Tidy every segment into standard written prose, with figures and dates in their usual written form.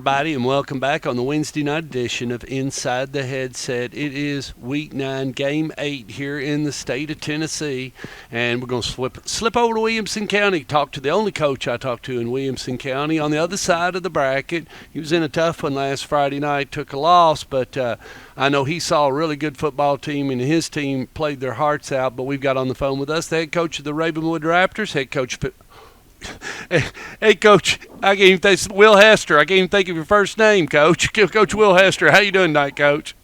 everybody, and welcome back on the Wednesday night edition of Inside the Headset. It is Week 9, Game 8 here in the state of Tennessee, and we're going to slip over to Williamson County, talk to the only coach I talked to in Williamson County on the other side of the bracket. He was in a tough one last Friday night, took a loss, but I know he saw a really good football team, and his team played their hearts out. But we've got on the phone with us the head coach of the Ravenwood Raptors, head coach Hey, Coach, I can't even think. Will Hester. I can't even think of your first name, Coach. Coach Will Hester. How you doing tonight, Coach?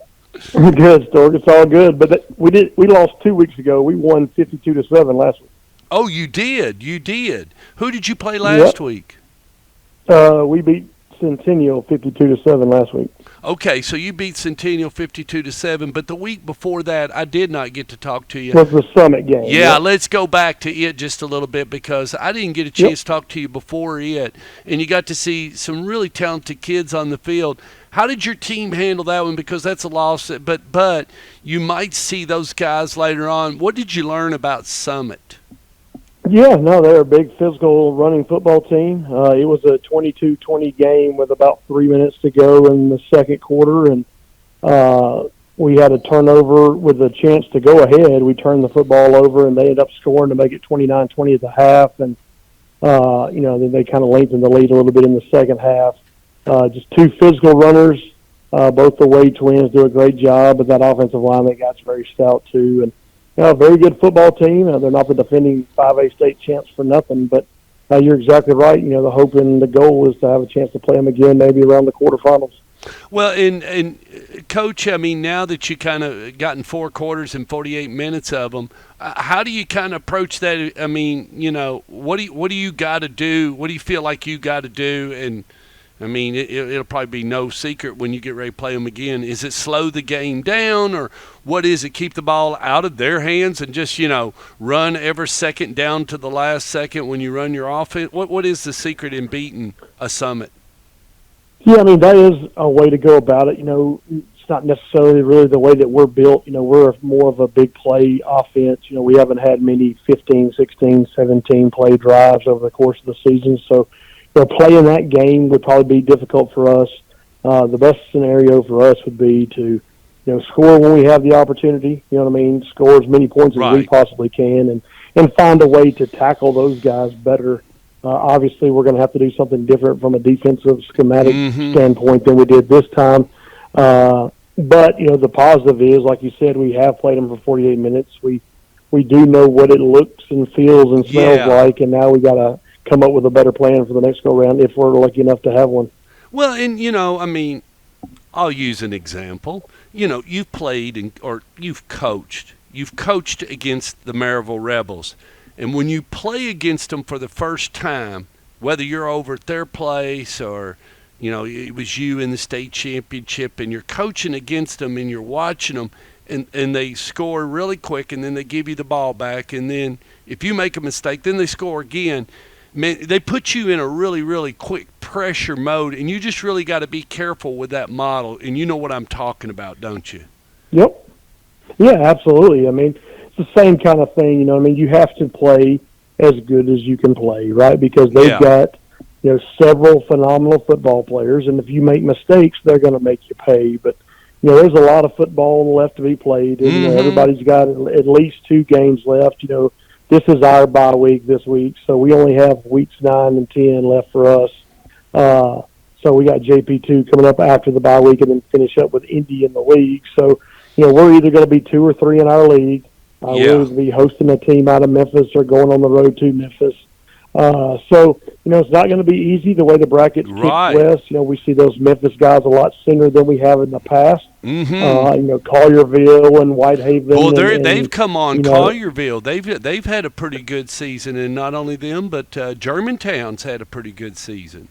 Good, Stork. It's all good. But we lost 2 weeks ago. We won 52-7 last week. Oh, you did. You did. Who did you play last week? We beat Centennial 52-7 last week. Okay, so you beat Centennial 52-7, but the week before that, I did not get to talk to you. It was the Summit game. Yeah, let's go back to it just a little bit because I didn't get a chance to talk to you before it, and you got to see some really talented kids on the field. How did your team handle that one? Because that's a loss, but you might see those guys later on. What did you learn about Summit? Yeah, no, they're a big physical running football team. It was a 22-20 game with about 3 minutes to go in the second quarter, and we had a turnover with a chance to go ahead. We turned the football over, and they ended up scoring to make it 29-20 at the half, and then they kind of lengthened the lead a little bit in the second half. Just two physical runners, both the Wade twins do a great job, but that offensive line they got's very stout too, and a very good football team. They're not the defending 5A state champs for nothing, but you're exactly right. The hope and the goal is to have a chance to play them again, maybe around the quarterfinals. Well, and Coach, I mean, now that you kind of gotten 4 quarters and 48 minutes of them, how do you kind of approach that? I mean, what do you got to do? What do you feel like you got to do? And I mean, it'll probably be no secret when you get ready to play them again. Is it slow the game down, or what is it? Keep the ball out of their hands and just, run every second down to the last second when you run your offense? What is the secret in beating a Summit? Yeah, I mean, that is a way to go about it. It's not necessarily really the way that we're built. We're more of a big play offense. We haven't had many 15, 16, 17 play drives over the course of the season, so playing that game would probably be difficult for us. The best scenario for us would be to, score when we have the opportunity. Score as many points as we possibly can, and find a way to tackle those guys better. Obviously, we're going to have to do something different from a defensive schematic standpoint than we did this time. But the positive is, like you said, we have played them for 48 minutes. We do know what it looks and feels and smells like, and now we got to come up with a better plan for the next go-round if we're lucky enough to have one. Well, and, I'll use an example. You've played or you've coached. You've coached against the Maryville Rebels. And when you play against them for the first time, whether you're over at their place or, it was you in the state championship and you're coaching against them and you're watching them, and they score really quick and then they give you the ball back. And then if you make a mistake, then they score again. Man, they put you in a really, really quick pressure mode, and you just really got to be careful with that model. And you know what I'm talking about, don't you? Yep. Yeah, absolutely. I mean, it's the same kind of thing. You have to play as good as you can play, right? Because they've got, several phenomenal football players, and if you make mistakes, they're going to make you pay. But, there's a lot of football left to be played, and everybody's got at least 2 games left, This is our bye week this week, so we only have weeks 9 and 10 left for us. So we got JP2 coming up after the bye week and then finish up with Indy in the league. So, we're either going to be 2 or 3 in our league. We'll either be hosting a team out of Memphis or going on the road to Memphis. So, it's not going to be easy the way the bracket kicks west. We see those Memphis guys a lot sooner than we have in the past. Collierville and Whitehaven. Well, they've come on. Collierville, they've had a pretty good season, and not only them, but Germantown's had a pretty good season.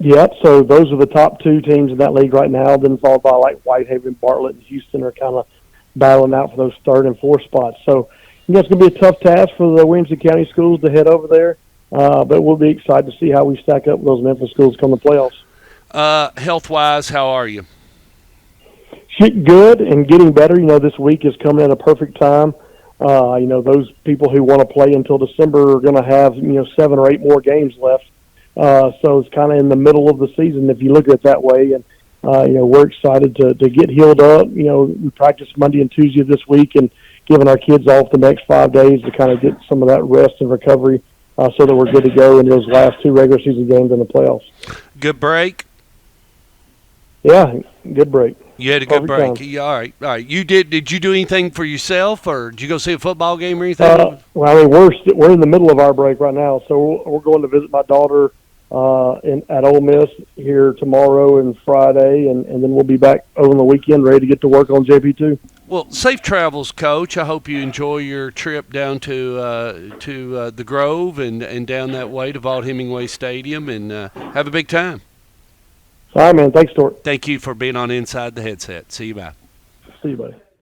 Yep. So those are the top 2 teams in that league right now. Then followed by like Whitehaven, Bartlett, and Houston are kind of battling out for those 3rd and 4th spots. So it's going to be a tough task for the Williamson County schools to head over there. But we'll be excited to see how we stack up with those Memphis schools come the playoffs. Health-wise, how are you? Good and getting better. This week is coming at a perfect time. Those people who want to play until December are going to have, 7 or 8 more games left. So it's kind of in the middle of the season if you look at it that way. And we're excited to get healed up. We practice Monday and Tuesday this week, and giving our kids off the next 5 days to kind of get some of that rest and recovery, so that we're good to go in those last 2 regular season games in the playoffs. Good break. Yeah, good break. You had a good break. Yeah, all right. You did you do anything for yourself, or did you go see a football game or anything? Well, I mean, we're in the middle of our break right now, so we're going to visit my daughter at Ole Miss here tomorrow and Friday, and then we'll be back over the weekend, ready to get to work on JP2. Well, safe travels, Coach. I hope you enjoy your trip down to the Grove and down that way to Vaught Hemingway Stadium, and have a big time. All right, man. Thanks, Stuart. Thank you for being on Inside the Headset. See you, bye. See you, buddy.